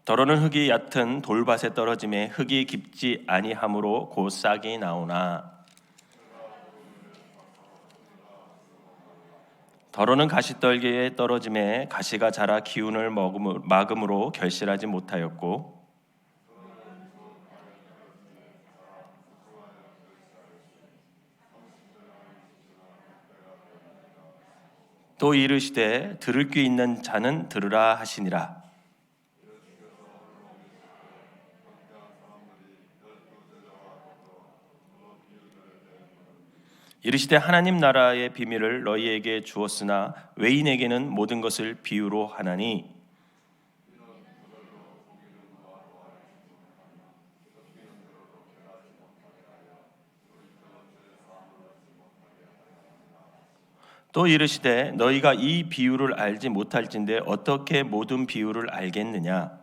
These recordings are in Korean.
더러는 흙이 얕은 돌밭에 떨어짐에 흙이 깊지 아니하므로 곧 싹이 나오나 더러는 가시떨기에 떨어짐에 가시가 자라 기운을 막음으로 결실하지 못하였고 또 이르시되 들을 귀 있는 자는 들으라 하시니라. 이르시되 하나님 나라의 비밀을 너희에게 주었으나 외인에게는 모든 것을 비유로 하나니 또 이르시되 너희가 이 비유를 알지 못할진대 어떻게 모든 비유를 알겠느냐.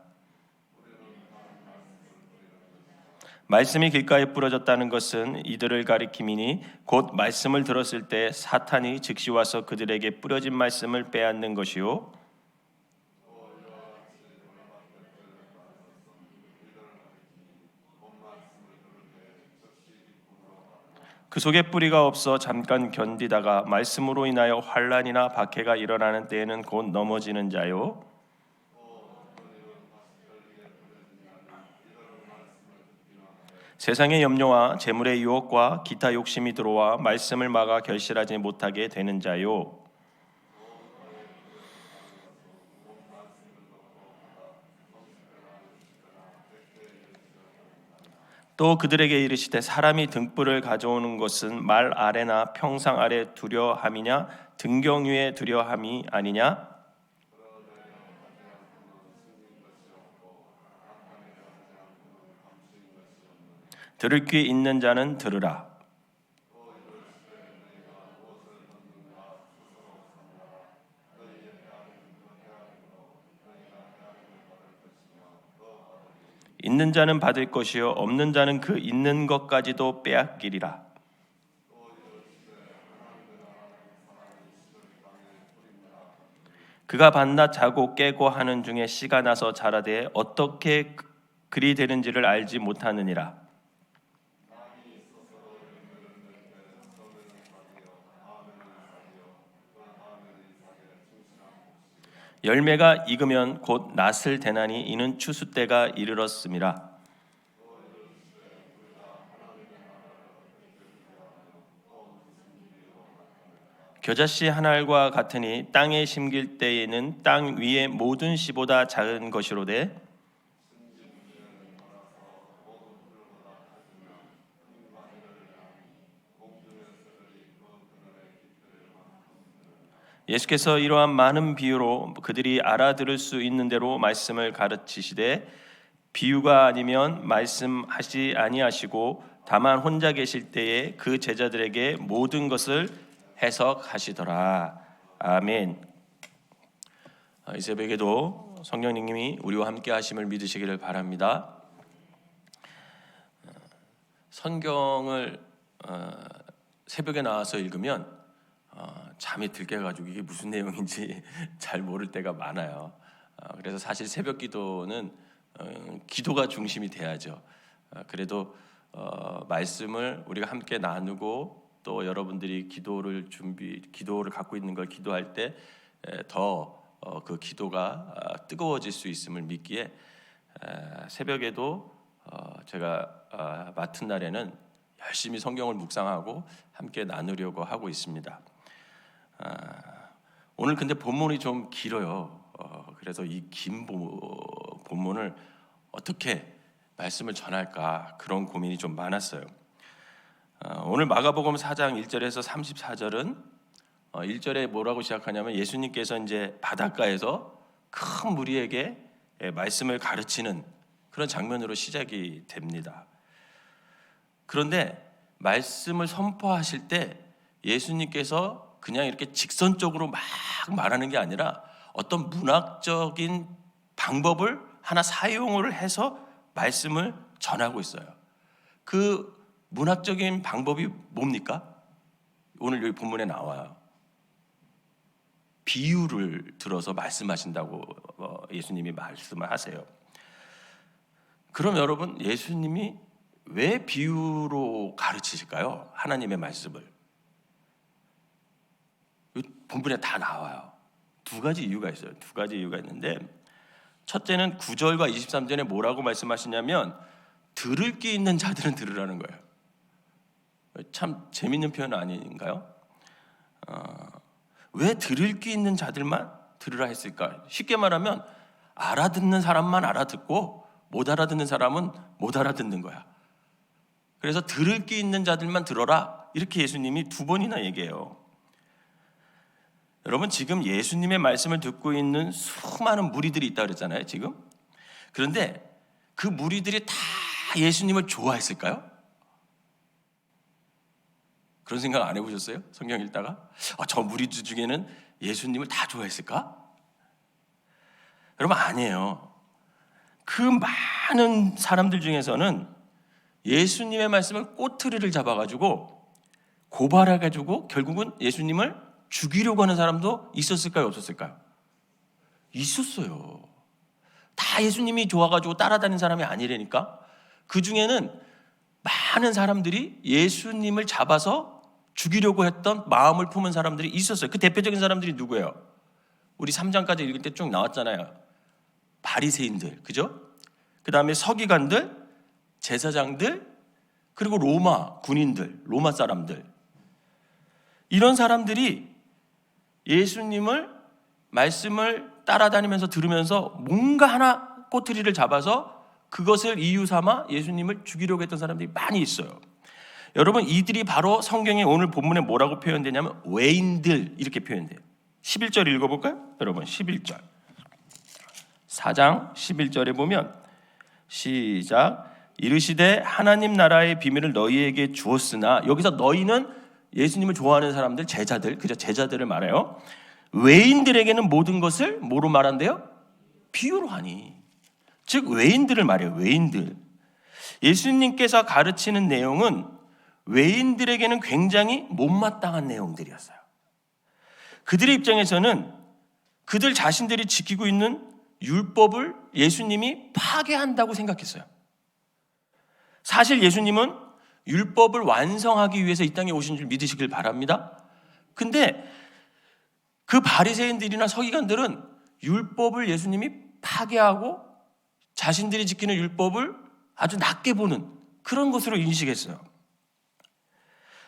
말씀이 길가에 부러졌다는 것은 이들을 가리킴이니 곧 말씀을 들었을 때 사탄이 즉시 와서 그들에게 뿌려진 말씀을 빼앗는 것이요 그 속에 뿌리가 없어 잠깐 견디다가 말씀으로 인하여 환난이나 박해가 일어나는 때에는 곧 넘어지는 자요 세상의 염려와 재물의 유혹과 기타 욕심이 들어와 말씀을 막아 결실하지 못하게 되는 자요 또 그들에게 이르시되 사람이 등불을 가져오는 것은 말 아래나 평상 아래 두려함이냐 등경 위에 두려함이 아니냐. 들을 귀 있는 자는 들으라. 있는 자는 받을 것이요 없는 자는 그 있는 것까지도 빼앗기리라. 그가 밤낮 자고 깨고 하는 중에 씨가 나서 자라되 어떻게 그리 되는지를 알지 못하느니라. 열매가 익으면 곧 낫을 대나니 이는 추수 때가 이르렀음이라. 겨자씨 한 알과 같으니 땅에 심길 때에는 땅 위의 모든 씨보다 작은 것이로되 예수께서 이러한 많은 비유로 그들이 알아들을 수 있는 대로 말씀을 가르치시되 비유가 아니면 말씀하지 아니하시고 다만 혼자 계실 때에 그 제자들에게 모든 것을 해석하시더라. 아멘. 이 새벽에도 성령님이 우리와 함께 하심을 믿으시기를 바랍니다. 성경을 새벽에 나와서 읽으면 잠이 들게 해가지고 이게 무슨 내용인지 잘 모를 때가 많아요. 그래서 사실 새벽 기도는 기도가 중심이 돼야죠. 그래도 말씀을 우리가 함께 나누고 또 여러분들이 기도를 갖고 있는 걸 기도할 때 더 그 기도가 뜨거워질 수 있음을 믿기에 새벽에도 제가 맡은 날에는 열심히 성경을 묵상하고 함께 나누려고 하고 있습니다. 오늘 근데 본문이 좀 길어요. 그래서 이 긴 본문을 어떻게 말씀을 전할까 그런 고민이 좀 많았어요. 오늘 마가복음 4장 1절에서 34절은 1절에 뭐라고 시작하냐면 예수님께서 이제 바닷가에서 큰 무리에게 말씀을 가르치는 그런 장면으로 시작이 됩니다. 그런데 말씀을 선포하실 때 예수님께서 그냥 이렇게 직선적으로 막 말하는 게 아니라 어떤 문학적인 방법을 하나 사용을 해서 말씀을 전하고 있어요. 그 문학적인 방법이 뭡니까? 오늘 여기 본문에 나와요. 비유를 들어서 말씀하신다고 예수님이 말씀을 하세요. 그럼 여러분, 예수님이 왜 비유로 가르치실까요? 하나님의 말씀을. 본문에 다 나와요. 두 가지 이유가 있어요. 두 가지 이유가 있는데, 첫째는 9절과 23절에 뭐라고 말씀하시냐면 들을 귀 있는 자들은 들으라는 거예요. 참 재밌는 표현 아닌가요? 왜 들을 귀 있는 자들만 들으라 했을까? 쉽게 말하면 알아듣는 사람만 알아듣고 못 알아듣는 사람은 못 알아듣는 거야. 그래서 들을 귀 있는 자들만 들어라, 이렇게 예수님이 두 번이나 얘기해요. 여러분, 지금 예수님의 말씀을 듣고 있는 수많은 무리들이 있다 그랬잖아요, 지금. 그런데 그 무리들이 다 예수님을 좋아했을까요? 그런 생각 안 해보셨어요? 성경 읽다가 저 무리들 중에는 예수님을 다 좋아했을까? 여러분, 아니에요. 그 많은 사람들 중에서는 예수님의 말씀을 꼬투리를 잡아가지고 고발해가지고 결국은 예수님을 죽이려고 하는 사람도 있었을까요? 없었을까요? 있었어요. 다 예수님이 좋아가지고 따라다니는 사람이 아니라니까. 그 중에는 많은 사람들이 예수님을 잡아서 죽이려고 했던 마음을 품은 사람들이 있었어요. 그 대표적인 사람들이 누구예요? 우리 3장까지 읽을 때 쭉 나왔잖아요. 바리새인들, 그죠? 그 다음에 서기관들, 제사장들, 그리고 로마 군인들, 로마 사람들. 이런 사람들이 예수님을 말씀을 따라다니면서 들으면서 뭔가 하나 꼬투리를 잡아서 그것을 이유 삼아 예수님을 죽이려고 했던 사람들이 많이 있어요. 여러분, 이들이 바로 성경에 오늘 본문에 뭐라고 표현되냐면 외인들, 이렇게 표현돼요. 11절 읽어볼까요? 여러분, 11절 4장 11절에 보면 시작. 이르시되 하나님 나라의 비밀을 너희에게 주었으나, 여기서 너희는 예수님을 좋아하는 사람들, 제자들, 그죠? 제자들을 말해요. 외인들에게는 모든 것을 뭐로 말한대요? 비유로 하니. 즉 외인들을 말해요. 외인들. 예수님께서 가르치는 내용은 외인들에게는 굉장히 못마땅한 내용들이었어요. 그들의 입장에서는 그들 자신들이 지키고 있는 율법을 예수님이 파괴한다고 생각했어요. 사실 예수님은 율법을 완성하기 위해서 이 땅에 오신 줄 믿으시길 바랍니다. 근데 그 바리새인들이나 서기관들은 율법을 예수님이 파괴하고 자신들이 지키는 율법을 아주 낮게 보는 그런 것으로 인식했어요.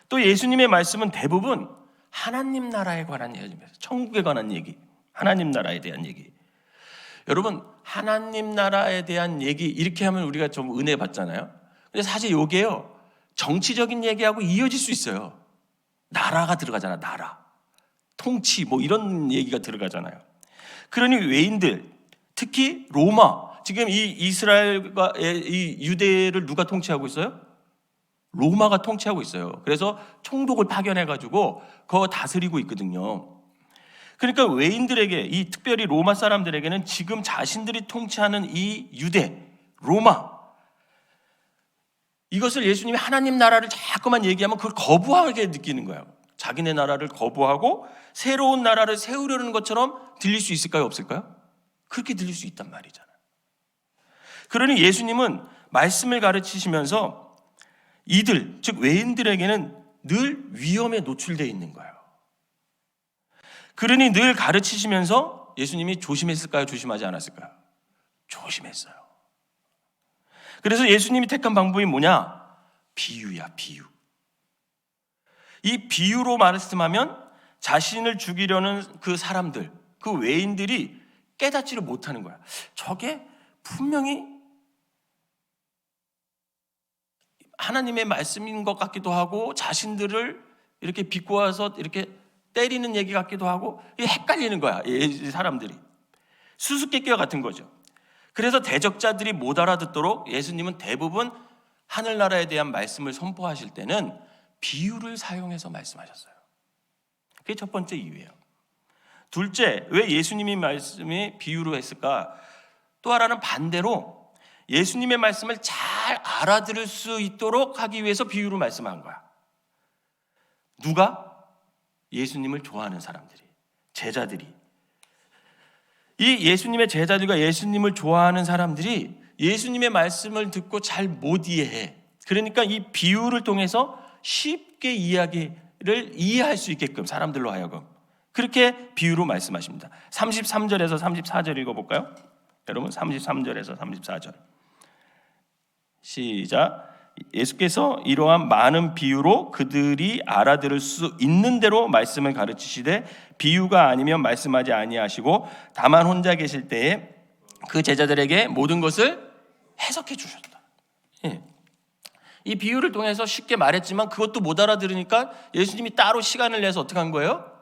또 예수님의 말씀은 대부분 하나님 나라에 관한 얘기입니다. 천국에 관한 얘기, 하나님 나라에 대한 얘기. 여러분, 하나님 나라에 대한 얘기 이렇게 하면 우리가 좀 은혜 받잖아요. 근데 사실 이게요, 정치적인 얘기하고 이어질 수 있어요. 나라가 들어가잖아, 나라. 통치, 뭐 이런 얘기가 들어가잖아요. 그러니 외인들, 특히 로마, 지금 이 이스라엘과 이 유대를 누가 통치하고 있어요? 로마가 통치하고 있어요. 그래서 총독을 파견해가지고 그거 다스리고 있거든요. 그러니까 외인들에게, 이 특별히 로마 사람들에게는 지금 자신들이 통치하는 이 유대, 로마, 이것을 예수님이 하나님 나라를 자꾸만 얘기하면 그걸 거부하게 느끼는 거예요. 자기네 나라를 거부하고 새로운 나라를 세우려는 것처럼 들릴 수 있을까요? 없을까요? 그렇게 들릴 수 있단 말이잖아요. 그러니 예수님은 말씀을 가르치시면서 이들, 즉 외인들에게는 늘 위험에 노출되어 있는 거예요. 그러니 늘 가르치시면서 예수님이 조심했을까요? 조심하지 않았을까요? 조심했어요. 그래서 예수님이 택한 방법이 뭐냐? 비유야, 비유. 이 비유로 말씀하면 자신을 죽이려는 그 사람들, 그 외인들이 깨닫지를 못하는 거야. 저게 분명히 하나님의 말씀인 것 같기도 하고 자신들을 이렇게 비꼬아서 이렇게 때리는 얘기 같기도 하고 헷갈리는 거야, 이 사람들이. 수수께끼와 같은 거죠. 그래서 대적자들이 못 알아듣도록 예수님은 대부분 하늘나라에 대한 말씀을 선포하실 때는 비유를 사용해서 말씀하셨어요. 그게 첫 번째 이유예요. 둘째, 왜 예수님이 말씀이 비유로 했을까? 또 하나는 반대로 예수님의 말씀을 잘 알아들을 수 있도록 하기 위해서 비유로 말씀한 거야. 누가? 예수님을 좋아하는 사람들이, 제자들이. 이 예수님의 제자들과 예수님을 좋아하는 사람들이 예수님의 말씀을 듣고 잘 못 이해해. 그러니까 이 비유를 통해서 쉽게 이야기를 이해할 수 있게끔 사람들로 하여금 그렇게 비유로 말씀하십니다. 33절에서 34절 읽어볼까요? 여러분 33절에서 34절 시작. 예수께서 이러한 많은 비유로 그들이 알아들을 수 있는 대로 말씀을 가르치시되 비유가 아니면 말씀하지 아니하시고 다만 혼자 계실 때에 그 제자들에게 모든 것을 해석해 주셨다. 예. 이 비유를 통해서 쉽게 말했지만 그것도 못 알아들으니까 예수님이 따로 시간을 내서 어떻게 한 거예요?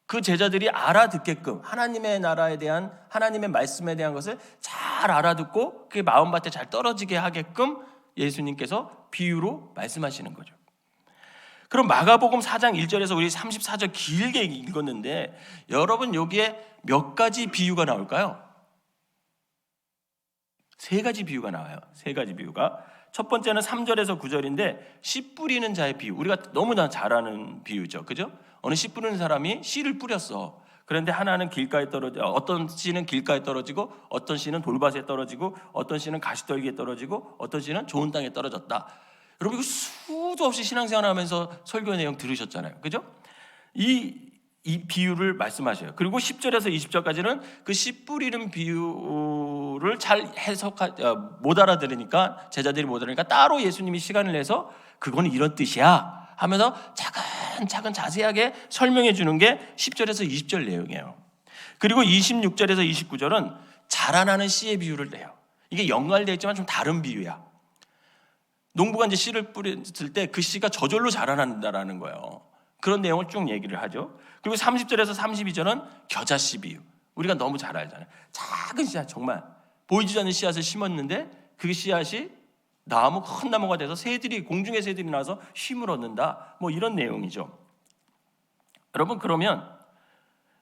그 제자들이 알아듣게끔 하나님의 나라에 대한 하나님의 말씀에 대한 것을 잘 알아듣고 그게 마음밭에 잘 떨어지게 하게끔 예수님께서 비유로 말씀하시는 거죠. 그럼 마가복음 4장 1절에서 우리 34절 길게 읽었는데 여러분 여기에 몇 가지 비유가 나올까요? 세 가지 비유가 나와요. 세 가지 비유가. 첫 번째는 3절에서 9절인데 씨 뿌리는 자의 비유. 우리가 너무나 잘 아는 비유죠. 그죠? 어느 씨 뿌리는 사람이 씨를 뿌렸어. 그런데 하나는 길가에 어떤 씨는 길가에 떨어지고 어떤 씨는 돌밭에 떨어지고 어떤 씨는 가시떨기에 떨어지고 어떤 씨는 좋은 땅에 떨어졌다. 여러분 이거 수도 없이 신앙생활 하면서 설교 내용 들으셨잖아요. 그죠? 이 비유를 말씀하셔요. 그리고 10절에서 20절까지는 그 씨 뿌리는 비유를 잘 못 알아들으니까 제자들이 못 알아들으니까 따로 예수님이 시간을 내서 그거는 이런 뜻이야 하면서 차근차근 자세하게 설명해 주는 게 10절에서 20절 내용이에요. 그리고 26절에서 29절은 자라나는 씨의 비유를 내요. 이게 연관되어 있지만 좀 다른 비유야. 농부가 이제 씨를 뿌렸을 때 그 씨가 저절로 자라난다라는 거예요. 그런 내용을 쭉 얘기를 하죠. 그리고 30절에서 32절은 겨자씨 비유. 우리가 너무 잘 알잖아요. 작은 씨앗, 정말 보이지 않는 씨앗을 심었는데 그 씨앗이 나무, 큰 나무가 돼서 공중의 새들이 나와서 쉼을 얻는다. 뭐 이런 내용이죠. 여러분 그러면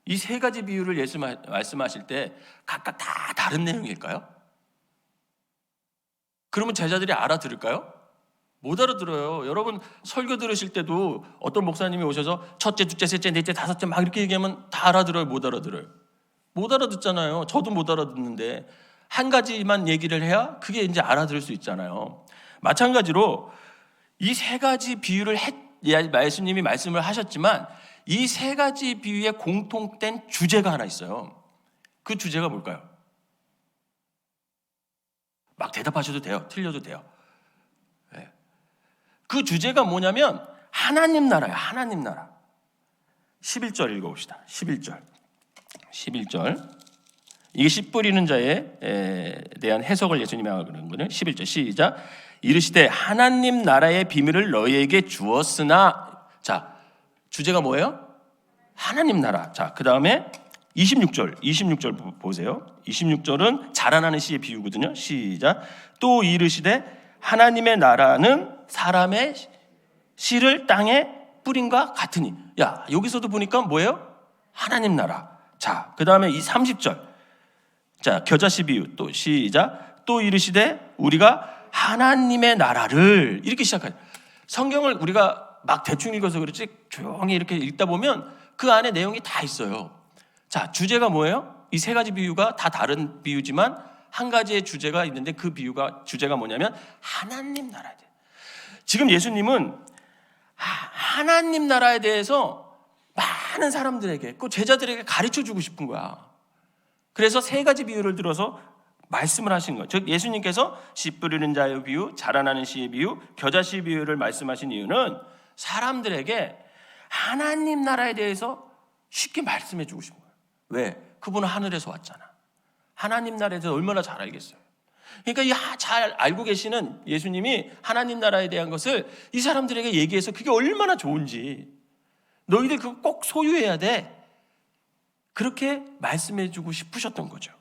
이 세 가지 비유를 예수 말씀하실 때 각각 다 다른 내용일까요? 그러면 제자들이 알아들을까요? 못 알아들어요. 여러분 설교 들으실 때도 어떤 목사님이 오셔서 첫째, 둘째, 셋째, 넷째, 다섯째 막 이렇게 얘기하면 다 알아들어요? 못 알아들어요? 못 알아듣잖아요. 저도 못 알아듣는데 한 가지만 얘기를 해야 그게 이제 알아들을 수 있잖아요. 마찬가지로 이 세 가지 비유를 예수님이 말씀을 하셨지만 이 세 가지 비유의 공통된 주제가 하나 있어요. 그 주제가 뭘까요? 막 대답하셔도 돼요. 틀려도 돼요. 그 주제가 뭐냐면 하나님 나라예요. 하나님 나라. 11절 읽어봅시다. 11절. 이게 씨 뿌리는 자에 대한 해석을 예수님이 하고 그러는 거는 11절 시작. 이르시되 하나님 나라의 비밀을 너희에게 주었으나. 자, 주제가 뭐예요? 하나님 나라. 자, 그 다음에 26절 보세요. 26절은 자라나는 씨의 비유거든요. 시작. 또 이르시되 하나님의 나라는 사람의 씨를 땅에 뿌린과 같으니. 야, 여기서도 보니까 뭐예요? 하나님 나라. 자, 그 다음에 이 30절. 자, 겨자씨 비유 또 시작. 또 이르시되 우리가 하나님의 나라를 이렇게 시작하죠. 성경을 우리가 막 대충 읽어서 그렇지 조용히 이렇게 읽다 보면 그 안에 내용이 다 있어요. 자, 주제가 뭐예요? 이 세 가지 비유가 다 다른 비유지만 한 가지의 주제가 있는데 그 주제가 뭐냐면 하나님 나라에 대해. 지금 예수님은 하나님 나라에 대해서 많은 사람들에게 그 제자들에게 가르쳐주고 싶은 거야. 그래서 세 가지 비유를 들어서 말씀을 하신 거예요. 즉 예수님께서 씨 뿌리는 자의 비유, 자라나는 씨의 비유, 겨자씨 비유를 말씀하신 이유는 사람들에게 하나님 나라에 대해서 쉽게 말씀해 주고 싶은 거예요. 왜? 그분은 하늘에서 왔잖아. 하나님 나라에 대해서 얼마나 잘 알겠어요. 그러니까 잘 알고 계시는 예수님이 하나님 나라에 대한 것을 이 사람들에게 얘기해서 그게 얼마나 좋은지 너희들 그거 꼭 소유해야 돼. 그렇게 말씀해 주고 싶으셨던 거죠.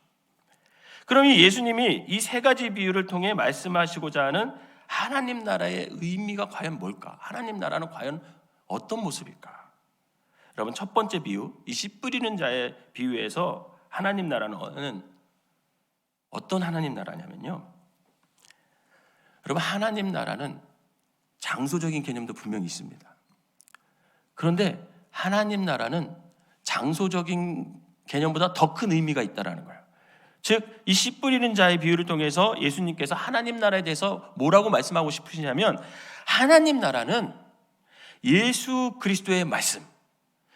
그럼 이 예수님이 이 세 가지 비유를 통해 말씀하시고자 하는 하나님 나라의 의미가 과연 뭘까? 하나님 나라는 과연 어떤 모습일까? 여러분 첫 번째 비유, 이 씨 뿌리는 자의 비유에서 하나님 나라는 어떤 하나님 나라냐면요. 여러분 하나님 나라는 장소적인 개념도 분명히 있습니다. 그런데 하나님 나라는 장소적인 개념보다 더 큰 의미가 있다는 거예요. 즉 이 씨 뿌리는 자의 비유를 통해서 예수님께서 하나님 나라에 대해서 뭐라고 말씀하고 싶으시냐면, 하나님 나라는 예수 그리스도의 말씀,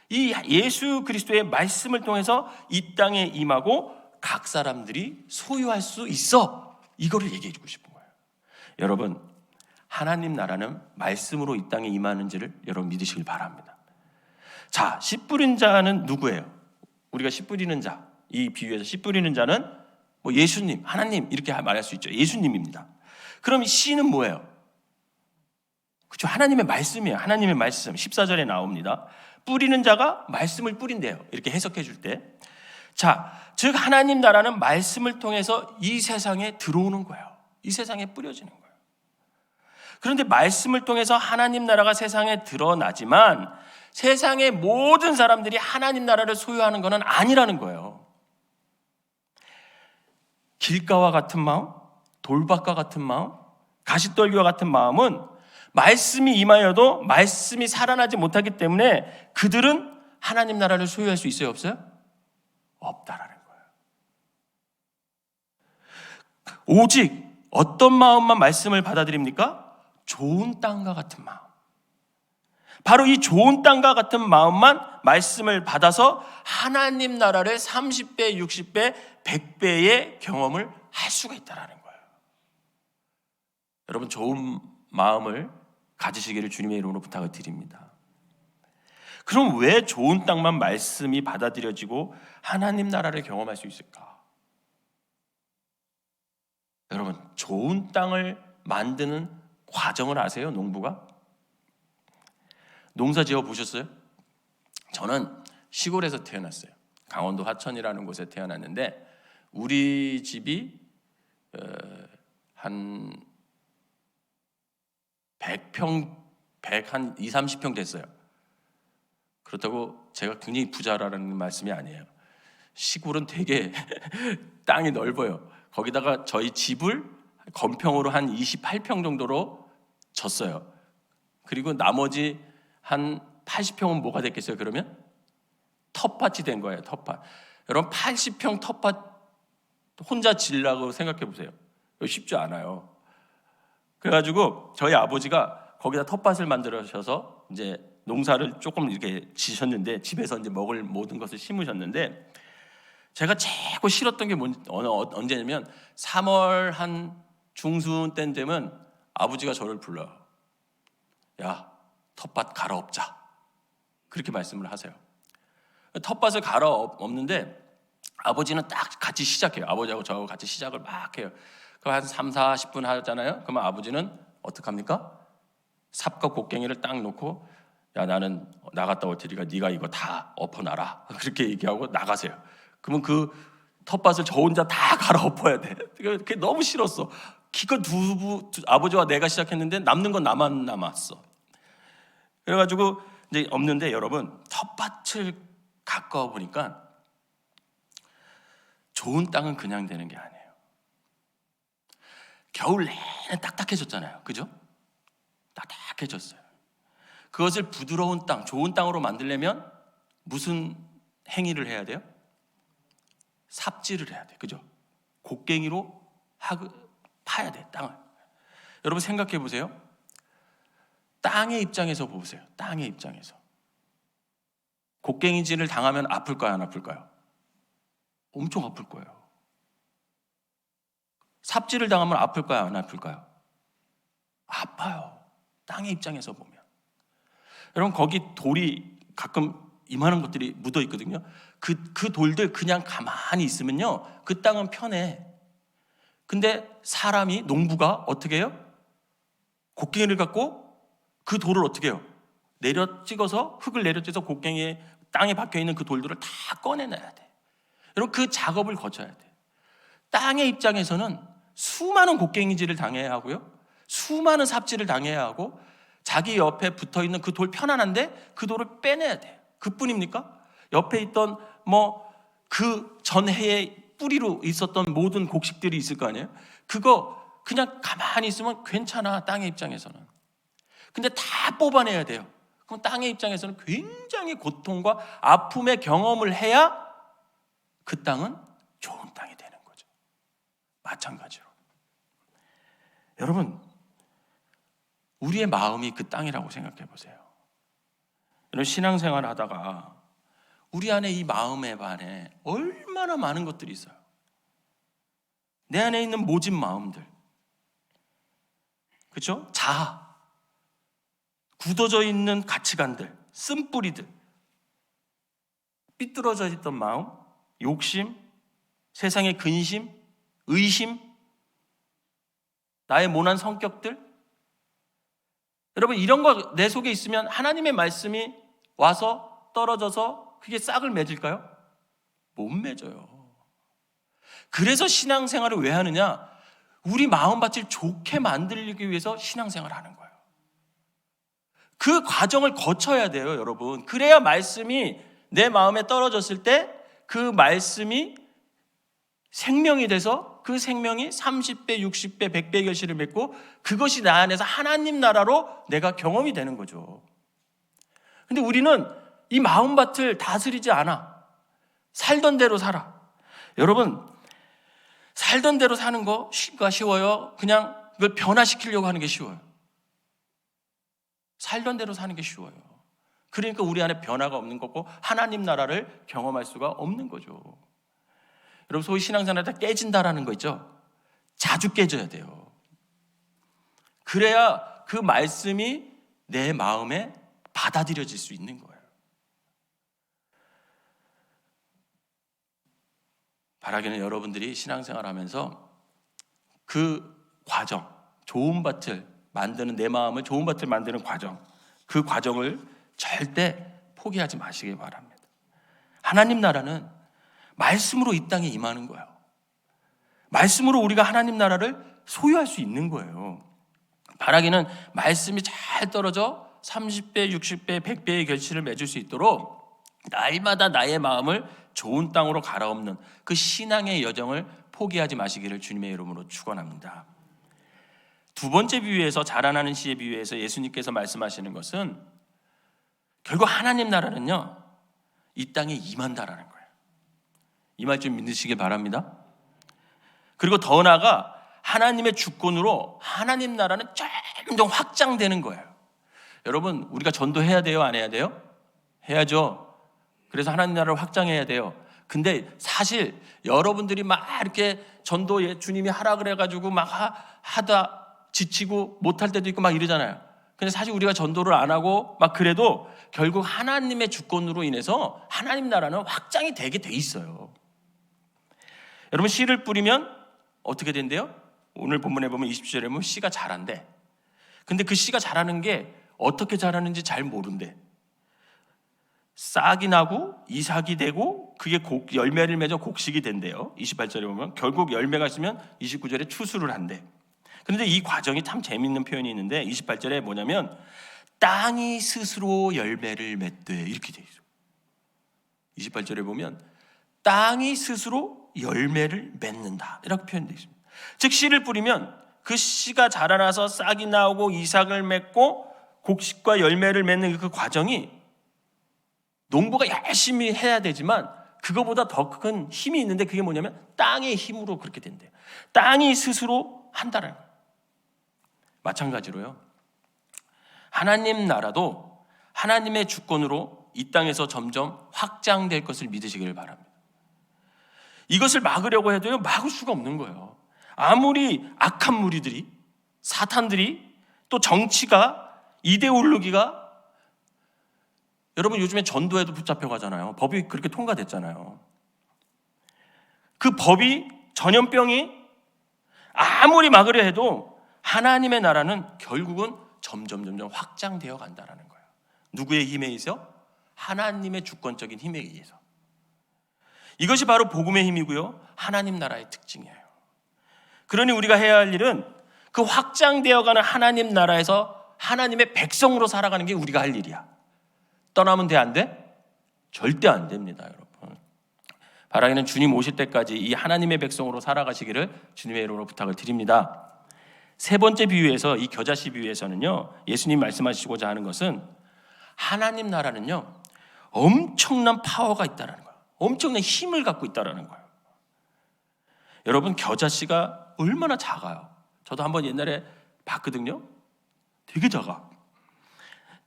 이 예수 그리스도의 말씀을 통해서 이 땅에 임하고 각 사람들이 소유할 수 있어, 이거를 얘기해 주고 싶은 거예요. 여러분, 하나님 나라는 말씀으로 이 땅에 임하는지를 여러분 믿으시길 바랍니다. 자, 씨 뿌린 자는 누구예요? 우리가 씨 뿌리는 자, 이 비유에서 씨 뿌리는 자는 뭐 예수님, 하나님 이렇게 말할 수 있죠. 예수님입니다. 그럼 이 씨는 뭐예요? 그렇죠. 하나님의 말씀이에요. 하나님의 말씀. 14절에 나옵니다. 뿌리는 자가 말씀을 뿌린대요. 이렇게 해석해 줄 때. 자, 즉 하나님 나라는 말씀을 통해서 이 세상에 들어오는 거예요. 이 세상에 뿌려지는 거예요. 그런데 말씀을 통해서 하나님 나라가 세상에 드러나지만 세상의 모든 사람들이 하나님 나라를 소유하는 것은 아니라는 거예요. 길가와 같은 마음, 돌밭과 같은 마음, 가시떨기와 같은 마음은 말씀이 임하여도 말씀이 살아나지 못하기 때문에 그들은 하나님 나라를 소유할 수 있어요, 없어요? 없다라는 거예요. 오직 어떤 마음만 말씀을 받아들입니까? 좋은 땅과 같은 마음. 바로 이 좋은 땅과 같은 마음만 말씀을 받아서 하나님 나라를 30배, 60배, 100배의 경험을 할 수가 있다는 거예요. 여러분, 좋은 마음을 가지시기를 주님의 이름으로 부탁을 드립니다. 그럼 왜 좋은 땅만 말씀이 받아들여지고 하나님 나라를 경험할 수 있을까? 여러분, 좋은 땅을 만드는 과정을 아세요? 농부가? 농사 지어 보셨어요? 저는 시골에서 태어났어요. 강원도 하천이라는 곳에 태어났는데 우리 집이 한 100평, 100한 2, 30평 됐어요. 그렇다고 제가 굉장히 부자라는 말씀이 아니에요. 시골은 되게 땅이 넓어요. 거기다가 저희 집을 건평으로 한 28평 정도로 졌어요. 그리고 나머지 한 80평은 뭐가 됐겠어요? 그러면 텃밭이 된 거예요. 텃밭. 여러분, 80평 텃밭 혼자 지으려고 생각해 보세요. 쉽지 않아요. 그래가지고 저희 아버지가 거기다 텃밭을 만들어셔서 이제 농사를 조금 이렇게 지셨는데, 집에서 이제 먹을 모든 것을 심으셨는데, 제가 최고 싫었던 게 언제냐면 3월 한 중순 때 되면 아버지가 저를 불러요. 야, 텃밭 갈아엎자. 그렇게 말씀을 하세요. 텃밭을 갈아엎는데 아버지는 딱 같이 시작해요. 아버지하고 저하고 같이 시작을 막 해요. 그럼 한 3, 40분 하잖아요. 그러면 아버지는 어떡합니까? 삽과 곡괭이를 딱 놓고, 야, 나는 나갔다 올 테니까 네가 이거 다 엎어놔라. 그렇게 얘기하고 나가세요. 그러면 그 텃밭을 저 혼자 다 갈아엎어야 돼. 그게 너무 싫었어. 기껏 아버지와 내가 시작했는데 남는 건 나만 남았어. 그래가지고 이제 없는데, 여러분, 텃밭을 가까워 보니까 좋은 땅은 그냥 되는 게 아니에요. 겨울 내내 딱딱해졌잖아요. 그죠? 딱딱해졌어요. 그것을 부드러운 땅, 좋은 땅으로 만들려면 무슨 행위를 해야 돼요? 삽질을 해야 돼. 그죠? 곡괭이로 파야 돼, 땅을. 여러분 생각해 보세요. 땅의 입장에서 보세요. 땅의 입장에서. 곡괭이질을 당하면 아플까요? 안 아플까요? 엄청 아플 거예요. 삽질을 당하면 아플까요? 안 아플까요? 아파요. 땅의 입장에서 보면. 여러분, 거기 돌이 가끔 이만한 것들이 묻어 있거든요. 그 돌들 그냥 가만히 있으면요, 그 땅은 편해. 근데 사람이, 농부가 어떻게 해요? 곡괭이를 갖고 그 돌을 어떻게 해요? 흙을 내려 찍어서 곡괭이에 땅에 박혀 있는 그 돌들을 다 꺼내놔야 돼. 여러분, 그 작업을 거쳐야 돼. 땅의 입장에서는 수많은 곡괭이질을 당해야 하고요, 수많은 삽질을 당해야 하고, 자기 옆에 붙어 있는 그 돌 편안한데 그 돌을 빼내야 돼. 그뿐입니까? 옆에 있던 그 전해의 뿌리로 있었던 모든 곡식들이 있을 거 아니에요? 그거 그냥 가만히 있으면 괜찮아, 땅의 입장에서는. 근데 다 뽑아내야 돼요. 그럼 땅의 입장에서는 굉장히 고통과 아픔의 경험을 해야 그 땅은 좋은 땅이 되는 거죠. 마찬가지로 여러분, 우리의 마음이 그 땅이라고 생각해 보세요. 여러분, 신앙생활 하다가 우리 안에 이 마음에 반해 얼마나 많은 것들이 있어요. 내 안에 있는 모진 마음들, 그렇죠? 자아, 굳어져 있는 가치관들, 쓴뿌리들, 삐뚤어져 있던 마음, 욕심, 세상의 근심, 의심, 나의 모난 성격들. 여러분, 이런 거 내 속에 있으면 하나님의 말씀이 와서 떨어져서 그게 싹을 맺을까요? 못 맺어요. 그래서 신앙생활을 왜 하느냐? 우리 마음밭을 좋게 만들기 위해서 신앙생활을 하는 거예요. 그 과정을 거쳐야 돼요, 여러분. 그래야 말씀이 내 마음에 떨어졌을 때 그 말씀이 생명이 돼서 그 생명이 30배, 60배, 100배의 결실을 맺고 그것이 나 안에서 하나님 나라로 내가 경험이 되는 거죠. 근데 우리는 이 마음밭을 다스리지 않아. 살던 대로 살아. 여러분, 살던 대로 사는 거 쉽가 쉬워요? 그냥 그걸 변화시키려고 하는 게 쉬워요? 살던 대로 사는 게 쉬워요. 그러니까 우리 안에 변화가 없는 거고 하나님 나라를 경험할 수가 없는 거죠. 여러분, 소위 신앙생활 다 깨진다라는 거 있죠? 자주 깨져야 돼요. 그래야 그 말씀이 내 마음에 받아들여질 수 있는 거예요. 바라기는 여러분들이 신앙생활 하면서 그 과정, 좋은 밭을 만드는, 내 마음을 좋은 밭을 만드는 과정, 그 과정을 절대 포기하지 마시기 바랍니다. 하나님 나라는 말씀으로 이 땅에 임하는 거예요. 말씀으로 우리가 하나님 나라를 소유할 수 있는 거예요. 바라기는 말씀이 잘 떨어져 30배, 60배, 100배의 결실을 맺을 수 있도록 날마다 나의 마음을 좋은 땅으로 갈아엎는 그 신앙의 여정을 포기하지 마시기를 주님의 이름으로 축원합니다. 두 번째 비유에서 자라나는 씨의 비유에서 예수님께서 말씀하시는 것은 결국 하나님 나라는요, 이 땅에 임한다라는 거예요. 이 말 좀 믿으시길 바랍니다. 그리고 더 나아가 하나님의 주권으로 하나님 나라는 점점 확장되는 거예요. 여러분, 우리가 전도해야 돼요? 안 해야 돼요? 해야죠. 그래서 하나님 나라를 확장해야 돼요. 근데 사실 여러분들이 막 이렇게 전도 주님이 하라 그래가지고 막 하다 지치고 못할 때도 있고 막 이러잖아요. 근데 사실 우리가 전도를 안 하고 막 그래도 결국 하나님의 주권으로 인해서 하나님 나라는 확장이 되게 돼 있어요. 여러분, 씨를 뿌리면 어떻게 된대요? 오늘 본문에 보면 20절에 보면 씨가 자란대. 근데 그 씨가 자라는 게 어떻게 자라는지 잘 모른대. 싹이 나고 이삭이 되고 그게 열매를 맺어 곡식이 된대요. 28절에 보면 결국 열매가 있으면 29절에 추수를 한대. 그런데 이 과정이 참 재밌는 표현이 있는데 28절에 뭐냐면 땅이 스스로 열매를 맺되 이렇게 돼 있어요. 28절에 보면 땅이 스스로 열매를 맺는다 이렇게 표현되어 있습니다. 즉 씨를 뿌리면 그 씨가 자라나서 싹이 나오고 이삭을 맺고 곡식과 열매를 맺는 그 과정이 농부가 열심히 해야 되지만 그거보다 더 큰 힘이 있는데 그게 뭐냐면 땅의 힘으로 그렇게 된대요. 땅이 스스로 한다는 거예요. 마찬가지로요, 하나님 나라도 하나님의 주권으로 이 땅에서 점점 확장될 것을 믿으시길 바랍니다. 이것을 막으려고 해도요, 막을 수가 없는 거예요. 아무리 악한 무리들이, 사탄들이, 또 정치가, 이데올로기가, 여러분 요즘에 전도에도 붙잡혀 가잖아요. 법이 그렇게 통과됐잖아요. 그 법이, 전염병이 아무리 막으려 해도 하나님의 나라는 결국은 점점 확장되어 간다는 거예요. 누구의 힘에 의해서? 하나님의 주권적인 힘에 의해서. 이것이 바로 복음의 힘이고요, 하나님 나라의 특징이에요. 그러니 우리가 해야 할 일은 그 확장되어가는 하나님 나라에서 하나님의 백성으로 살아가는 게 우리가 할 일이야. 떠나면 돼, 안 돼? 절대 안 됩니다, 여러분. 바라기는 주님 오실 때까지 이 하나님의 백성으로 살아가시기를 주님의 이름으로 부탁을 드립니다. 세 번째 비유에서, 이 겨자씨 비유에서는요, 예수님 말씀하시고자 하는 것은 하나님 나라는요, 엄청난 파워가 있다는 거예요. 엄청난 힘을 갖고 있다는 거예요. 여러분, 겨자씨가 얼마나 작아요. 저도 한번 옛날에 봤거든요. 되게 작아.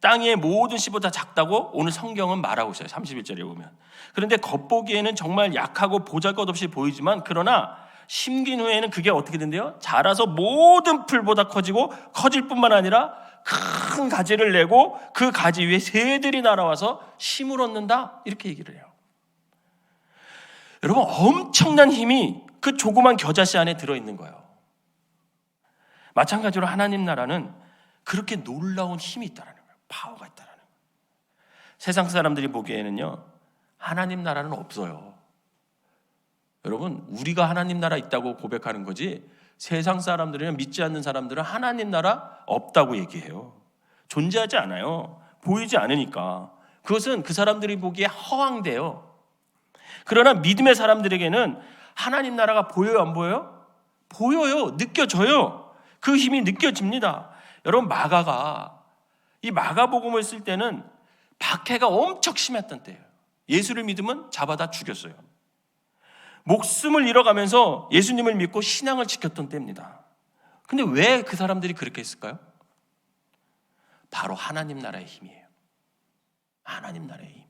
땅 위의 모든 씨보다 작다고 오늘 성경은 말하고 있어요. 31절에 보면. 그런데 겉보기에는 정말 약하고 보잘것없이 보이지만, 그러나 심긴 후에는 그게 어떻게 된대요? 자라서 모든 풀보다 커지고, 커질 뿐만 아니라 큰 가지를 내고 그 가지 위에 새들이 날아와서 힘을 얻는다, 이렇게 얘기를 해요. 여러분, 엄청난 힘이 그 조그만 겨자씨 안에 들어있는 거예요. 마찬가지로 하나님 나라는 그렇게 놀라운 힘이 있다는 거예요. 파워가 있다는 거예요. 세상 사람들이 보기에는요, 하나님 나라는 없어요. 여러분, 우리가 하나님 나라 있다고 고백하는 거지, 세상 사람들이나 믿지 않는 사람들은 하나님 나라 없다고 얘기해요. 존재하지 않아요. 보이지 않으니까. 그것은 그 사람들이 보기에 허황돼요. 그러나 믿음의 사람들에게는 하나님 나라가 보여요, 안 보여요? 보여요. 느껴져요. 그 힘이 느껴집니다. 여러분, 이 마가복음을 쓸 때는 박해가 엄청 심했던 때예요. 예수를 믿으면 잡아다 죽였어요. 목숨을 잃어가면서 예수님을 믿고 신앙을 지켰던 때입니다. 근데 왜 그 사람들이 그렇게 했을까요? 바로 하나님 나라의 힘이에요. 하나님 나라의 힘.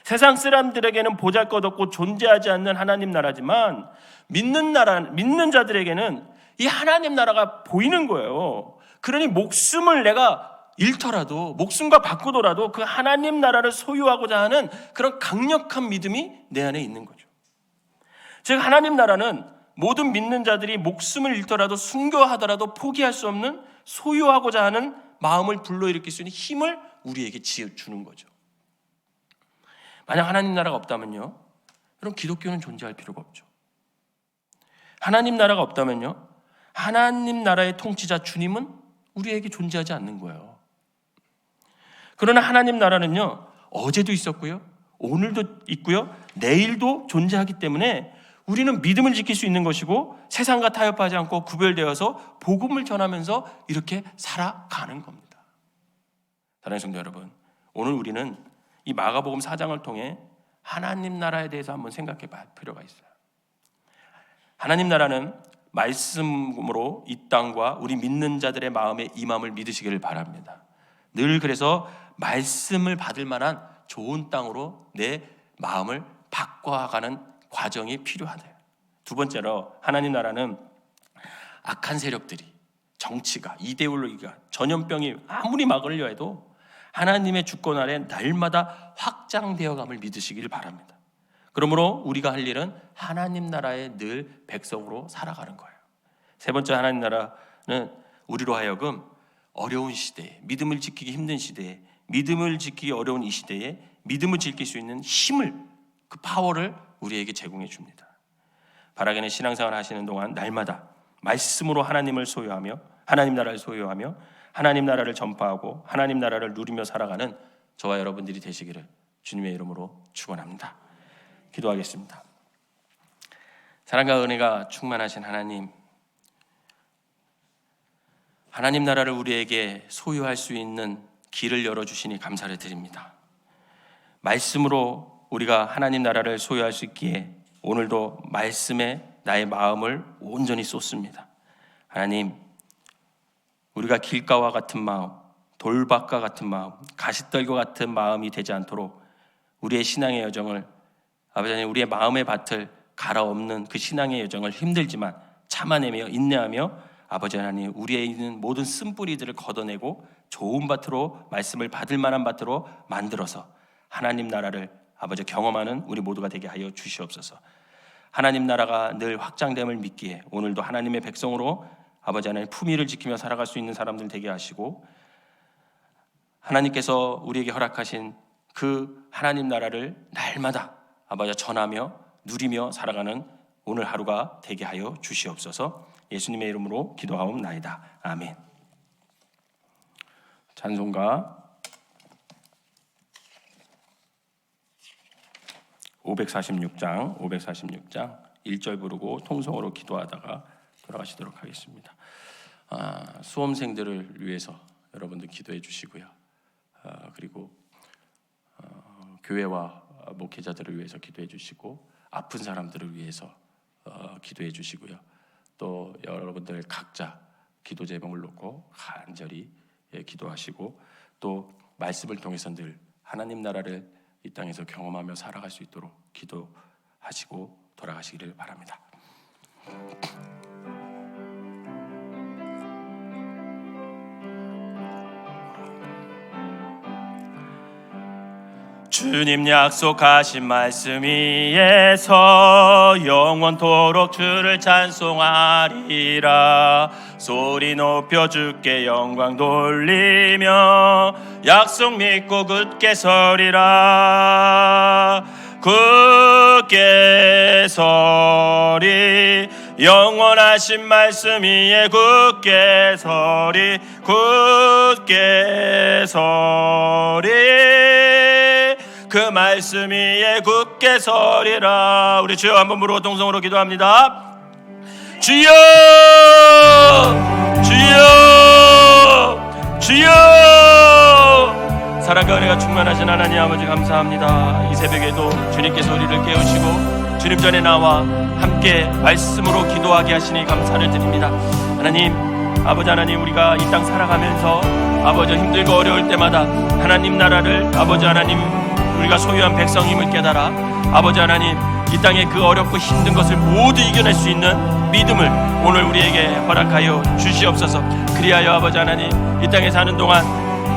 세상 사람들에게는 보잘것없고 존재하지 않는 하나님 나라지만, 믿는 자들에게는 이 하나님 나라가 보이는 거예요. 그러니 목숨을 내가 잃더라도, 목숨과 바꾸더라도 그 하나님 나라를 소유하고자 하는 그런 강력한 믿음이 내 안에 있는 거죠. 즉, 하나님 나라는 모든 믿는 자들이 목숨을 잃더라도, 순교하더라도 포기할 수 없는, 소유하고자 하는 마음을 불러일으킬 수 있는 힘을 우리에게 주는 거죠. 만약 하나님 나라가 없다면요, 그럼 기독교는 존재할 필요가 없죠. 하나님 나라가 없다면요, 하나님 나라의 통치자 주님은 우리에게 존재하지 않는 거예요. 그러나 하나님 나라는요, 어제도 있었고요, 오늘도 있고요, 내일도 존재하기 때문에 우리는 믿음을 지킬 수 있는 것이고, 세상과 타협하지 않고 구별되어서 복음을 전하면서 이렇게 살아가는 겁니다. 사랑하는 성도 여러분, 오늘 우리는 이 마가복음 4장을 통해 하나님 나라에 대해서 한번 생각해 볼 필요가 있어요. 하나님 나라는 말씀으로 이 땅과 우리 믿는 자들의 마음에 임함을 믿으시기를 바랍니다. 늘 그래서 말씀을 받을 만한 좋은 땅으로 내 마음을 바꿔가는 과정이 필요하대요. 두 번째로, 하나님 나라는 악한 세력들이, 정치가, 이데올로기가, 전염병이 아무리 막으려 해도 하나님의 주권 아래 날마다 확장되어감을 믿으시길 바랍니다. 그러므로 우리가 할 일은 하나님 나라의 늘 백성으로 살아가는 거예요. 세 번째, 하나님 나라는 우리로 하여금 어려운 시대에, 믿음을 지키기 힘든 시대에, 믿음을 지키기 어려운 이 시대에 믿음을 지킬 수 있는 힘을, 그 파워를 우리에게 제공해 줍니다. 바라게는 신앙생활 하시는 동안 날마다 말씀으로 하나님을 소유하며, 하나님 나라를 소유하며, 하나님 나라를 전파하고 하나님 나라를 누리며 살아가는 저와 여러분들이 되시기를 주님의 이름으로 축원합니다. 기도하겠습니다. 사랑과 은혜가 충만하신 하나님, 하나님 나라를 우리에게 소유할 수 있는 길을 열어주시니 감사를 드립니다. 말씀으로 우리가 하나님 나라를 소유할 수 있기에 오늘도 말씀에 나의 마음을 온전히 쏟습니다. 하나님, 우리가 길가와 같은 마음, 돌밭과 같은 마음, 가시떨과 같은 마음이 되지 않도록 우리의 신앙의 여정을, 아버지 하나님, 우리의 마음의 밭을 갈아엎는 그 신앙의 여정을 힘들지만 참아내며 인내하며, 아버지 하나님, 우리에 있는 모든 쓴뿌리들을 걷어내고 좋은 밭으로, 말씀을 받을 만한 밭으로 만들어서 하나님 나라를 아버지 경험하는 우리 모두가 되게 하여 주시옵소서. 하나님 나라가 늘 확장됨을 믿기에 오늘도 하나님의 백성으로 아버지 하나님 품위를 지키며 살아갈 수 있는 사람들 되게 하시고, 하나님께서 우리에게 허락하신 그 하나님 나라를 날마다 아버지 전하며 누리며 살아가는 오늘 하루가 되게 하여 주시옵소서. 예수님의 이름으로 기도하옵나이다. 아멘. 찬송가 546장 1절 부르고 통성으로 기도하다가 돌아가시도록 하겠습니다. 수험생들을 위해서 여러분들 기도해 주시고요. 그리고 교회와 목회자들을 위해서 기도해 주시고, 아픈 사람들을 위해서 기도해 주시고요. 또 여러분들 각자 기도 제목을 놓고 간절히 기도하시고 또 말씀을 통해서 늘 하나님 나라를 이 땅에서 경험하며 살아갈 수 있도록 기도하시고 돌아가시기를 바랍니다. 주님 약속하신 말씀 위에서 영원토록 주를 찬송하리라. 소리 높여 주께 영광 돌리며 약속 믿고 굳게 서리라. 굳게 서리 영원하신 말씀 위에 굳게 서리 굳게 서리 그 말씀 위에 굳게 서리라. 우리 주여 한번 부르고 동성으로 기도합니다. 주여 주여 주여. 사랑과 은혜가 충만하신 하나님 아버지 감사합니다. 이 새벽에도 주님께서 우리를 깨우시고 주님 전에 나와 함께 말씀으로 기도하게 하시니 감사를 드립니다. 하나님 아버지 하나님, 우리가 이 땅 살아가면서 아버지 힘들고 어려울 때마다 하나님 나라를 아버지 하나님 우리가 소유한 백성임을 깨달아 아버지 하나님 이 땅에 그 어렵고 힘든 것을 모두 이겨낼 수 있는 믿음을 오늘 우리에게 허락하여 주시옵소서. 그리하여 아버지 하나님 이 땅에 사는 동안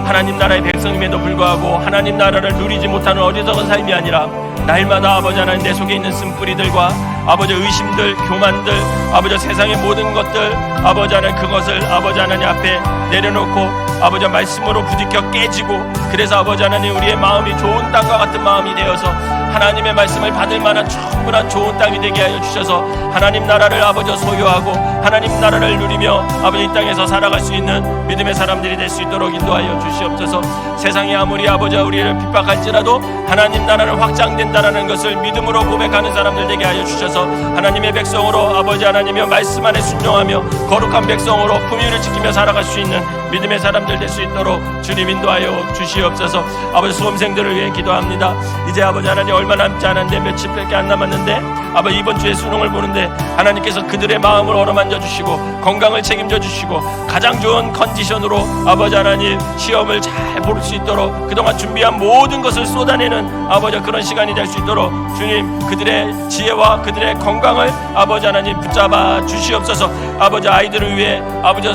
하나님 나라의 백성임에도 불구하고 하나님 나라를 누리지 못하는 어리석은 삶이 아니라 날마다 아버지 하나님 내 속에 있는 쓴뿌리들과 아버지 의심들, 교만들, 아버지 세상의 모든 것들 아버지 하나님 그것을 아버지 하나님 앞에 내려놓고 아버지 말씀으로 부딪혀 깨지고, 그래서 아버지 하나님 우리의 마음이 좋은 땅과 같은 마음이 되어서 하나님의 말씀을 받을 만한 충분한 좋은 땅이 되게 하여 주셔서 하나님 나라를 아버지 소유하고 하나님 나라를 누리며 아버지 이 땅에서 살아갈 수 있는 믿음의 사람들이 될 수 있도록 인도하여 주시옵소서. 세상이 아무리 아버지 우리를 핍박할지라도 하나님 나라는 확장된다라는 것을 믿음으로 고백하는 사람들 되게 하여 주셔서 하나님의 백성으로 아버지 하나님의 말씀 안에 순종하며 거룩한 백성으로 품위를 지키며 살아갈 수 있는 믿음의 사람들 될 수 있도록 주님 인도하여 주시옵소서. 아버지 수험생들을 위해 기도합니다. 이제 아버지 하나님 얼마 남지 않았는데 며칠밖에 안 남았는데 아버지 이번 주에 수능을 보는데 하나님께서 그들의 마음을 어루만져 주시고 건강을 책임져 주시고 가장 좋은 컨디션으로 아버지 하나님 시험을 잘 볼 수 있도록 그동안 준비한 모든 것을 쏟아내는 아버지 그런 시간이 될 수 있도록 주님 그들의 지혜와 그들의 건강을 아버지 하나님 붙잡아 주시옵소서. 아버지 아이들을 위해 아버지